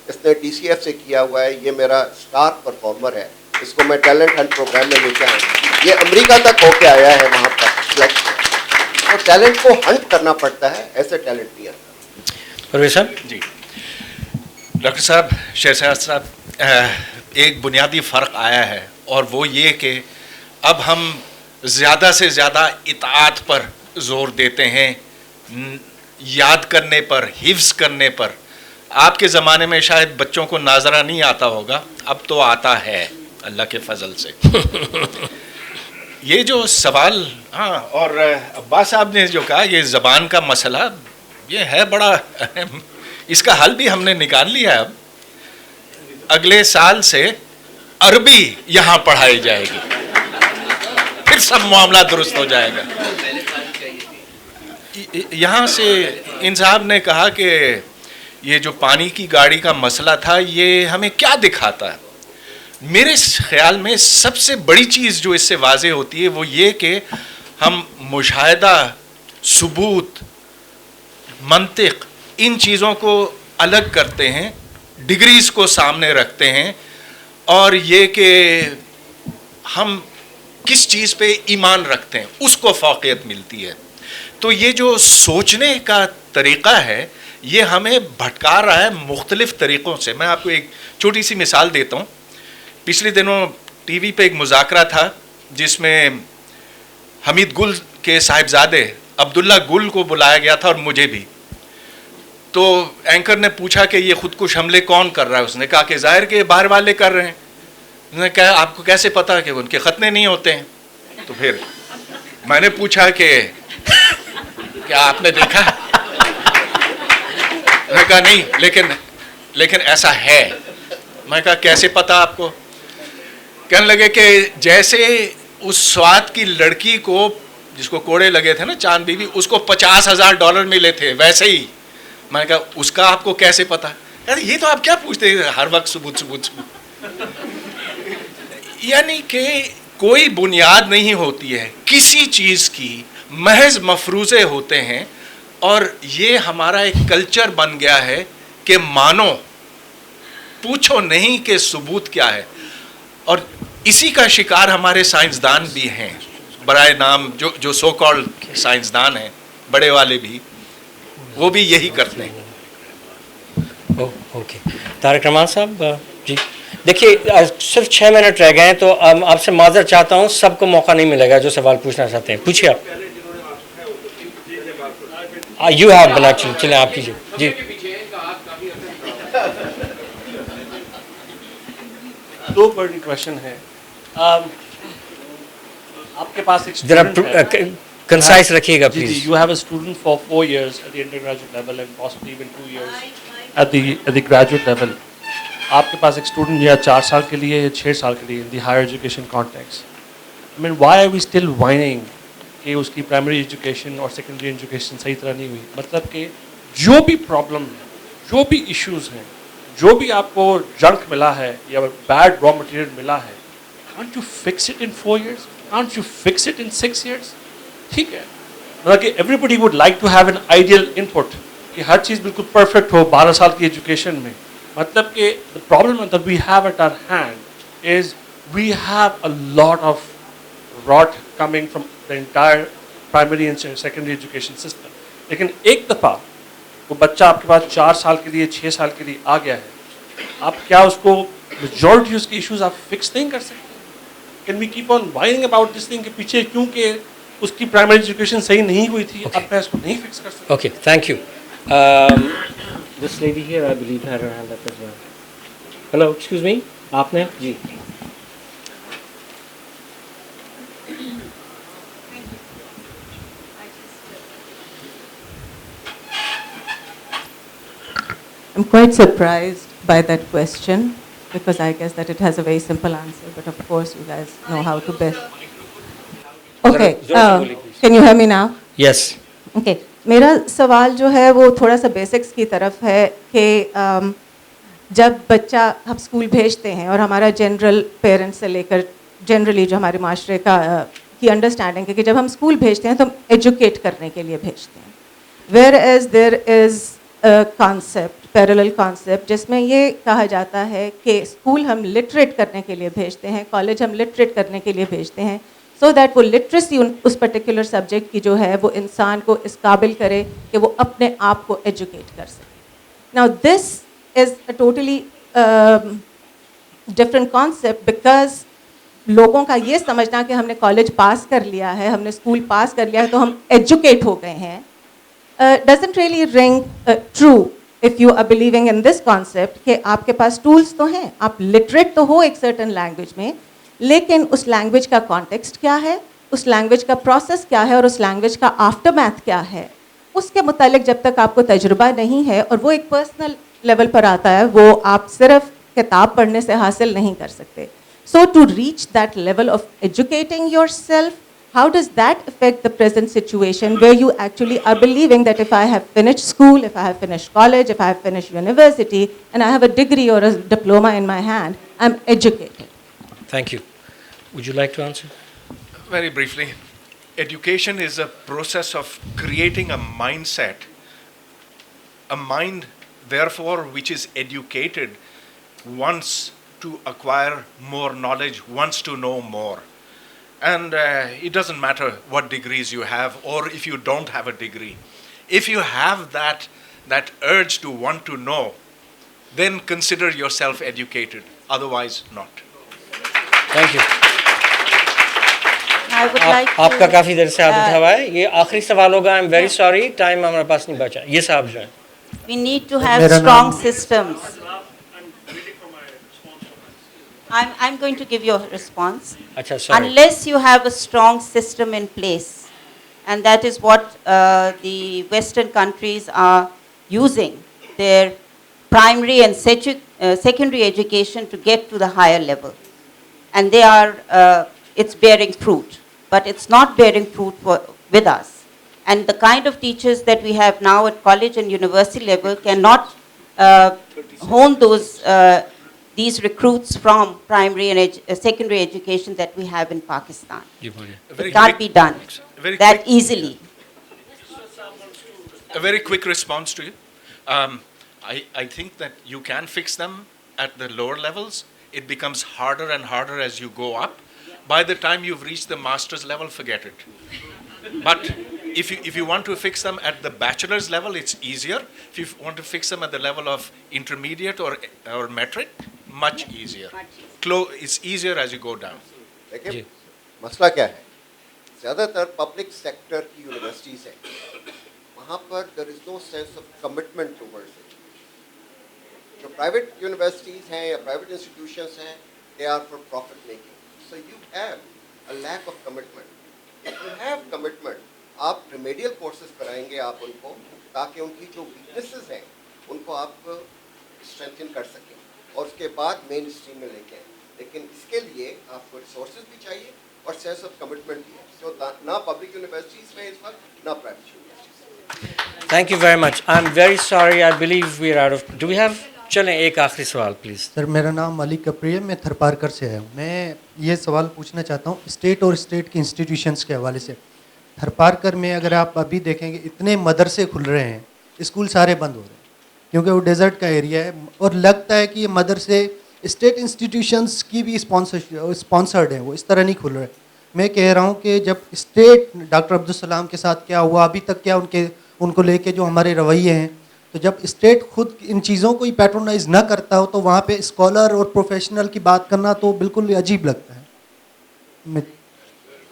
اس نے ڈی سی ایف سے کیا ہوا ہے, یہ میرا اسٹار پرفارمر ہے, اس کو میں ٹیلنٹ ہنٹ پروگرام میں لے کے آیا ہوں. یہ امریکہ تک ہو کے آیا ہے وہاں پر سلیکشن. تو ٹیلنٹ کو ہنٹ کرنا پڑتا ہے, ایسے ٹیلنٹ نہیں آتا. پرویز صاحب. جی ڈاکٹر صاحب, شیر صاحب, ایک بنیادی فرق آیا ہے اور وہ یہ کہ اب ہم زیادہ سے زیادہ اطاعت پر زور دیتے ہیں, یاد کرنے پر, حفظ کرنے پر. آپ کے زمانے میں شاید بچوں کو ناظرہ نہیں آتا ہوگا, اب تو آتا ہے اللہ کے فضل سے. یہ جو سوال, ہاں, اور عباس صاحب نے جو کہا یہ زبان کا مسئلہ, یہ ہے بڑا اہم. اس کا حل بھی ہم نے نکال لیا. اب اگلے سال سے عربی یہاں پڑھائی جائے گی, پھر سب معاملہ درست ہو جائے گا. یہاں سے ان صاحب نے کہا کہ یہ جو پانی کی گاڑی کا مسئلہ تھا یہ ہمیں کیا دکھاتا ہے. میرے خیال میں سب سے بڑی چیز جو اس سے واضح ہوتی ہے وہ یہ کہ ہم مشاہدہ, ثبوت, منطق, ان چیزوں کو الگ کرتے ہیں, ڈگریز کو سامنے رکھتے ہیں, اور یہ کہ ہم کس چیز پہ ایمان رکھتے ہیں اس کو فوقیت ملتی ہے. تو یہ جو سوچنے کا طریقہ ہے یہ ہمیں بھٹکا رہا ہے مختلف طریقوں سے. میں آپ کو ایک چھوٹی سی مثال دیتا ہوں पिछले दिनों टीवी पे एक मुज़ाकरा था जिसमें हमीद गुल के साहिबजादे अब्दुल्ला गुल को बुलाया गया था और मुझे भी। तो एंकर ने पूछा कि ये खुदकुश हमले कौन कर रहा है। उसने कहा कि जाहिर के बाहर वाले कर रहे हैं। उसने कहा आपको कैसे पता कि उनके खतने नहीं होते हैं? तो फिर मैंने पूछा कि क्या आपने देखा? उसने कहा नहीं, लेकिन ऐसा है। मैं कहा कैसे पता आपको? कहने लगे कि जैसे उस स्वात की लड़की को जिसको कोड़े लगे थे ना, चांद बीवी, उसको $50,000 मिले थे, वैसे ही। मैंने कहा उसका आपको कैसे पता? यार ये तो आप क्या पूछते हैं हर वक्त सुबह। यानी कि कोई बुनियाद नहीं होती है किसी चीज़ की, महज मफरूज़े होते हैं। और ये हमारा एक कल्चर बन गया है कि मानो, पूछो नहीं कि सबूत क्या है। और इसी का शिकार हमारे साइंसदान भी हैं, बराए नाम जो सो कॉल्ड साइंसदान हैं, बड़े वाले भी, वो भी यही करते हैं। ओके, तारक रहमान साहब जी, देखिए सिर्फ 6 मिनट रह गए हैं, तो आपसे माजर चाहता हूँ, सबको मौका नहीं मिलेगा जो सवाल पूछना चाहते हैं। पूछिए आप। यू हैव बना, चलें आप कीजिए जी। दो बड़ी क्वेश्चन है। आपके पास एक जरा कंसाइज रखिएगा please. You have a student for 4 years at the undergraduate level and possibly even 2 years at the graduate level. आपके पास एक स्टूडेंट या 4 साल के लिए या 6 साल के लिए in the higher education context. I mean, why are we still whining कि उसकी प्राइमरी एजुकेशन और सेकेंडरी एजुकेशन सही तरह नहीं हुई? मतलब कि जो भी प्रॉब्लम है, जो भी इश्यूज हैं, जो भी आपको जंक मिला है या बैड रॉ मटेरियल मिला है, can't you fix it in 4 years? Can't you fix it in 6 years? ठीक है, मतलब कि everybody would like to have an ideal input कि हर चीज़ बिल्कुल परफेक्ट हो 12 साल की एजुकेशन में। मतलब कि the problem that we have at our hand is we have a lot of rot coming from the entire primary and secondary education system. लेकिन एक दफ़ा वो बच्चा आपके पास 4 साल के लिए 6 साल के लिए आ गया है, आप क्या उसको मेजॉरिटी उसके इश्यूज आप फिक्स नहीं कर सकते? Can we keep on whining about this thing के पीछे क्योंकि उसकी प्राइमरी एजुकेशन सही नहीं हुई थी, अब मैं इसको नहीं फिक्स कर सकता? Okay, thank you. This lady here I believe had her hand up as well. Hello, excuse me, आपने जी। I'm quite surprised by that question because I guess that it has a very simple answer, but of course you guys know how to best. Okay, can you hear me now? Yes. Okay, मेरा सवाल जो है वो थोड़ा सा basics की तरफ है कि जब बच्चा हम स्कूल भेजते हैं और हमारा जनरल पेरेंट्स से लेकर जनरली जो हमारे माशरे का की अंडरस्टैंडिंग है कि जब हम स्कूल भेजते हैं तो हम एजुकेट करने के लिए भेजते हैं, whereas there is concept, parallel concept, जिसमें ये कहा जाता है कि स्कूल हम लिटरेट करने के लिए भेजते हैं, कॉलेज हम लिटरेट करने के लिए भेजते हैं, सो दैट वो लिटरेसी उस पर्टिकुलर सब्जेक्ट की जो है वो इंसान को इस काबिल करे कि वो अपने आप को एजुकेट कर सके। Now this is a totally different concept because लोगों का ये समझना कि हमने कॉलेज पास कर लिया है, हमने स्कूल पास कर लिया है तो हम एजुकेट हो गए हैं, doesn't really ring true if you are believing in this concept कि आपके पास tools तो हैं, आप literate तो हो एक certain language में, लेकिन उस language का context क्या है, उस language का process क्या है और उस language का aftermath क्या है, उसके मुतालिक जब तक आपको तजुर्बा नहीं है और वो एक personal level पर आता है, वो आप सिर्फ किताब पढ़ने से हासिल नहीं कर सकते. So to reach that level of educating yourself, how does that affect the present situation where you actually are believing that if I have finished school, if I have finished college, if I have finished university, and I have a degree or a diploma in my hand, I'm educated? Thank you. Would you like to answer? Very briefly, education is a process of creating a mindset. A mind, therefore, which is educated, wants to acquire more knowledge, wants to know more. And it doesn't matter what degrees you have or if you don't have a degree. If you have that urge to want to know, then consider yourself educated. Otherwise, not. Thank you. I would like to, आपका काफ़ी देर से हाथ उठा हुआ है. ये आखिरी सवाल होगा. I'm very sorry. Time हमारे पास नहीं बचा. ये साहब जो हैं. we need to have strong systems. I'm going to give you a response. अच्छा, sorry. Unless you have a strong system in place, and that is what the Western countries are using, their primary and secondary education to get to the higher level. And they are, it's bearing fruit, but it's not bearing fruit with us. And the kind of teachers that we have now at college and university level cannot hone these recruits from primary and secondary education that we have in Pakistan. It can't be done that easily. A very quick response to you. I think that you can fix them at the lower levels. It becomes harder and harder as you go up. By the time you've reached the master's level, forget it. But if you want to fix them at the bachelor's level, it's easier. If you want to fix them at the level of intermediate or metric, much easier. It's easier as you go down. देखिए मसला क्या है? ज़्यादातर public sector की universities हैं, वहाँ पर there is no sense of commitment towards it. जो प्राइवेट यूनिवर्सिटीज़ हैं या प्राइवेट इंस्टीट्यूशंस हैं, they are for profit making. So you have a lack of commitment. If you have commitment, आप remedial courses कराएंगे आप उनको, ताकि उनकी जो weaknesses हैं, उनको आप strengthen कर सकें, और उसके बाद मेन स्ट्रीम में लेके आएं. लेकिन इसके लिए आपको रिसोर्सेज भी चाहिए और सेंस ऑफ कमिटमेंट भी है. सो ना पब्लिक यूनिवर्सिटीज़ में इस वक्त ना private universities. Thank you very much. I'm very sorry. I believe we are out of. Do we have? चलें एक आखिरी सवाल प्लीज़. सर मेरा नाम मलिक कप्री है, मैं थरपारकर से आया हूँ. मैं ये सवाल पूछना चाहता हूँ स्टेट और स्टेट की इंस्टीट्यूशंस के हवाले से. थरपारकर में अगर आप अभी देखेंगे इतने मदरसे खुल रहे हैं, स्कूल सारे बंद हो रहे हैं क्योंकि वो डेजर्ट का एरिया है, और लगता है कि ये मदरसे स्टेट इंस्टीट्यूशंस की भी स्पॉन्सर्ड हैं, वो इस तरह नहीं खुल रहे. मैं कह रहा हूँ कि जब स्टेट डॉक्टर अब्दुल सलाम के साथ क्या हुआ, अभी तक क्या उनको लेके जो हमारे रवैये हैं, तो जब स्टेट खुद इन चीज़ों को ही पैट्रोनाइज ना करता हो तो वहाँ पे स्कॉलर और प्रोफेशनल की बात करना तो बिल्कुल अजीब लगता है. मैं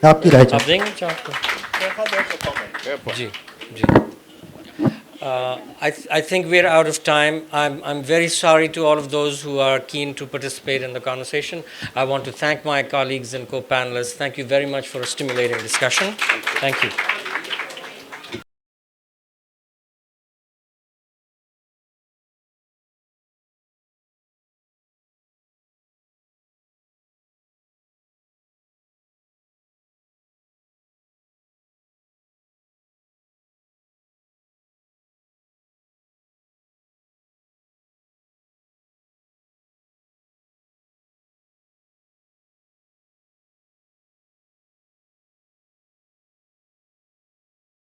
आपकी राय चाहता हूँ. जी जी. I think we're out of time. I'm very sorry to all of those who are keen to participate in the conversation. I want to thank my colleagues and co-panelists. Thank you very much for a stimulating discussion. Thank you.